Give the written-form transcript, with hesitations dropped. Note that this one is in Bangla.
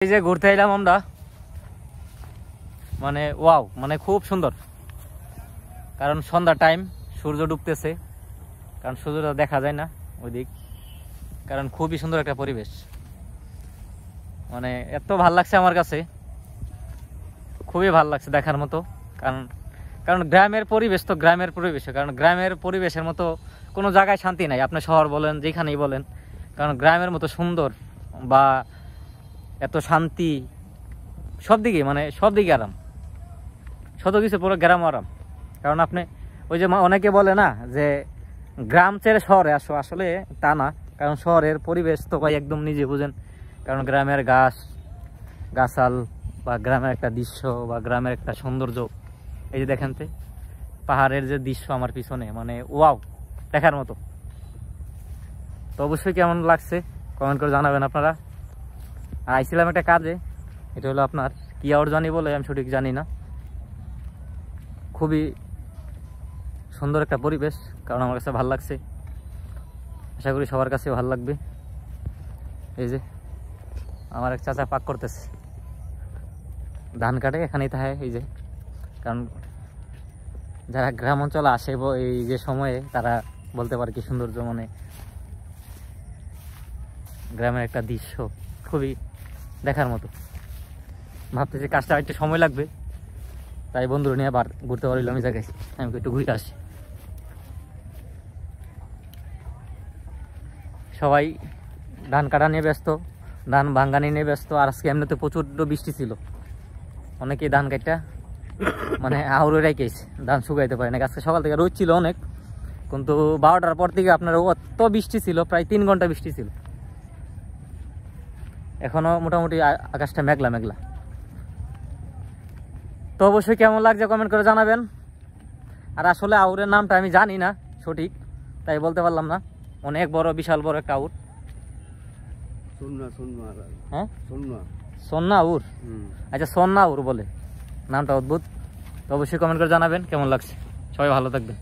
এই যে ঘুরতে এলাম আমরা, মানে ওয়াও, মানে খুব সুন্দর। কারণ সন্ধ্যা টাইম, সূর্য ডুবতেছে, কারণ সূর্যটা দেখা যায় না ওই দিক, কারণ খুবই সুন্দর একটা পরিবেশ। মানে এত ভাল লাগছে আমার কাছে, খুবই ভাল লাগছে দেখার মতো। কারণ কারণ গ্রামের পরিবেশ তো গ্রামের পরিবেশ, কারণ গ্রামের পরিবেশের মতো কোনো জায়গায় শান্তি নাই, আপনি শহর বলেন যেখানেই বলেন, কারণ গ্রামের মতো সুন্দর বা এত শান্তি সব দিকে, মানে সব দিকে আরাম, শত কিছু পুরো গ্রাম আরাম। কারণ আপনি ওই যে অনেকে বলে না যে গ্রাম ছেড়ে শহরে আসো, আসলে তা না। কারণ শহরের পরিবেশ তো ভাই একদম নিজে বুঝেন, কারণ গ্রামের গাছাল বা গ্রামের একটা দৃশ্য বা গ্রামের একটা সৌন্দর্য, এই যে দেখেন তো পাহাড়ের যে দৃশ্য আমার পিছনে, মানে ওয়াও, দেখার মতো। তো অবশ্যই কেমন লাগছে কমেন্ট করে জানাবেন আপনারা। আর আইছিলাম একটা কাজে, এটা হলো আপনার কি জানি বলে, আমি সঠিক জানি না। খুবই সুন্দর একটা পরিবেশ, কারণ আমার কাছে ভালো লাগছে, আশা করি সবার কাছে ভালো লাগবে। এই যে আমার এক চাচা পাক করতেছে, ধান কাটে এখানেই থাকে। এই যে কারণ যারা গ্রাম অঞ্চলে আসে এই যে সময়ে, তারা বলতে পারে কি সৌন্দর্য, মানে গ্রামের একটা দৃশ্য খুবই দেখার মতো। ভাবতেছি কাজটা একটু সময় লাগবে, তাই বন্ধুরা নিয়ে আবার ঘুরতে পারলাম এই জায়গায়, আমি একটু ঘুরে আসি। সবাই ধান কাটা নিয়ে ব্যস্ত, ধান ভাঙ্গানি নিয়ে ব্যস্ত। আর আজকে এমনিতে প্রচুর বৃষ্টি ছিল, অনেকেই ধান কাটা মানে আউরে রেখেছে, ধান শুকাইতে পারে না। আজকে সকাল থেকে রোদ ছিল অনেক, কিন্তু 12টার পর থেকে আপনার অত বৃষ্টি ছিল, প্রায় 3 ঘন্টা বৃষ্টি ছিল। এখনো মোটামুটি আকাশটা মেঘলা মেঘলা। তো অবশ্যই কেমন লাগছে কমেন্ট করে জানাবেন। আর আসলে আউরের নামটা আমি জানি না সঠিক, তাই বলতে পারলাম না। অনেক বড়, বিশাল বড় একটা আউর। হ্যাঁ, সন্না আউর। আচ্ছা, সন্না আউর বলে, নামটা অদ্ভুত। তো অবশ্যই কমেন্ট করে জানাবেন কেমন লাগছে। সবাই ভালো থাকবেন।